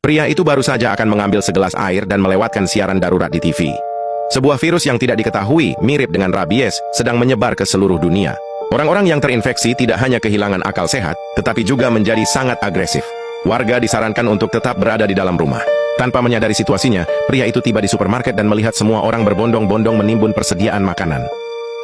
Pria itu baru saja akan mengambil segelas air dan melewatkan siaran darurat di TV. Sebuah virus yang tidak diketahui, mirip dengan rabies, sedang menyebar ke seluruh dunia. Orang-orang yang terinfeksi tidak hanya kehilangan akal sehat, tetapi juga menjadi sangat agresif. Warga disarankan untuk tetap berada di dalam rumah. Tanpa menyadari situasinya, pria itu tiba di supermarket dan melihat semua orang berbondong-bondong menimbun persediaan makanan.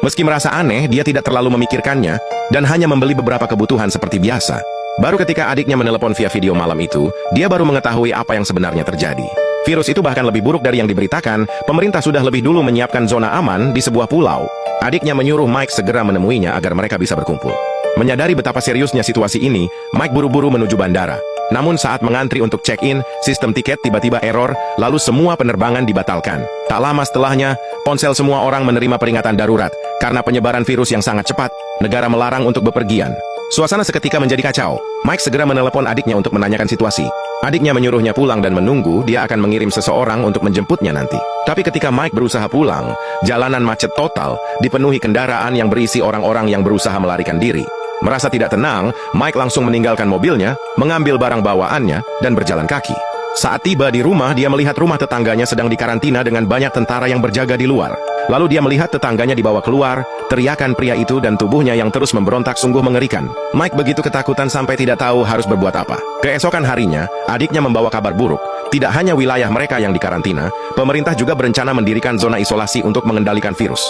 Meski merasa aneh, dia tidak terlalu memikirkannya, dan hanya membeli beberapa kebutuhan seperti biasa. Baru ketika adiknya menelepon via video malam itu, dia baru mengetahui apa yang sebenarnya terjadi. Virus itu bahkan lebih buruk dari yang diberitakan, pemerintah sudah lebih dulu menyiapkan zona aman di sebuah pulau. Adiknya menyuruh Mike segera menemuinya agar mereka bisa berkumpul. Menyadari betapa seriusnya situasi ini, Mike buru-buru menuju bandara. Namun saat mengantri untuk check-in, sistem tiket tiba-tiba error, lalu semua penerbangan dibatalkan. Tak lama setelahnya, ponsel semua orang menerima peringatan darurat. Karena penyebaran virus yang sangat cepat, negara melarang untuk bepergian. Suasana seketika menjadi kacau. Mike segera menelepon adiknya untuk menanyakan situasi. Adiknya menyuruhnya pulang dan menunggu dia akan mengirim seseorang untuk menjemputnya nanti. Tapi ketika Mike berusaha pulang, jalanan macet total, dipenuhi kendaraan yang berisi orang-orang yang berusaha melarikan diri. Merasa tidak tenang, Mike langsung meninggalkan mobilnya, mengambil barang bawaannya, dan berjalan kaki. Saat tiba di rumah, dia melihat rumah tetangganya sedang dikarantina dengan banyak tentara yang berjaga di luar. Lalu dia melihat tetangganya dibawa keluar, teriakan pria itu dan tubuhnya yang terus memberontak sungguh mengerikan. Mike begitu ketakutan sampai tidak tahu harus berbuat apa. Keesokan harinya, adiknya membawa kabar buruk. Tidak hanya wilayah mereka yang dikarantina, pemerintah juga berencana mendirikan zona isolasi untuk mengendalikan virus.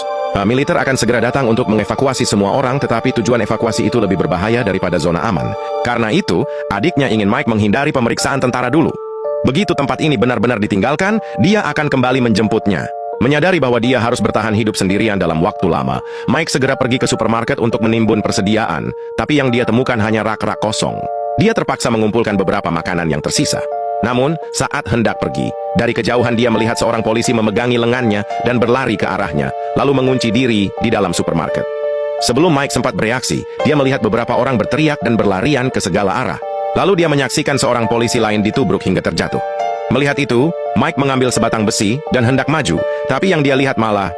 Militer akan segera datang untuk mengevakuasi semua orang, tetapi tujuan evakuasi itu lebih berbahaya daripada zona aman. Karena itu, adiknya ingin Mike menghindari pemeriksaan tentara dulu. Begitu tempat ini benar-benar ditinggalkan, dia akan kembali menjemputnya. Menyadari bahwa dia harus bertahan hidup sendirian dalam waktu lama, Mike segera pergi ke supermarket untuk menimbun persediaan, tapi yang dia temukan hanya rak-rak kosong. Dia terpaksa mengumpulkan beberapa makanan yang tersisa. Namun, saat hendak pergi, dari kejauhan dia melihat seorang polisi memegangi lengannya dan berlari ke arahnya, lalu mengunci diri di dalam supermarket. Sebelum Mike sempat bereaksi, dia melihat beberapa orang berteriak dan berlarian ke segala arah. Lalu dia menyaksikan seorang polisi lain ditubruk hingga terjatuh. Melihat itu, Mike mengambil sebatang besi dan hendak maju, tapi yang dia lihat malah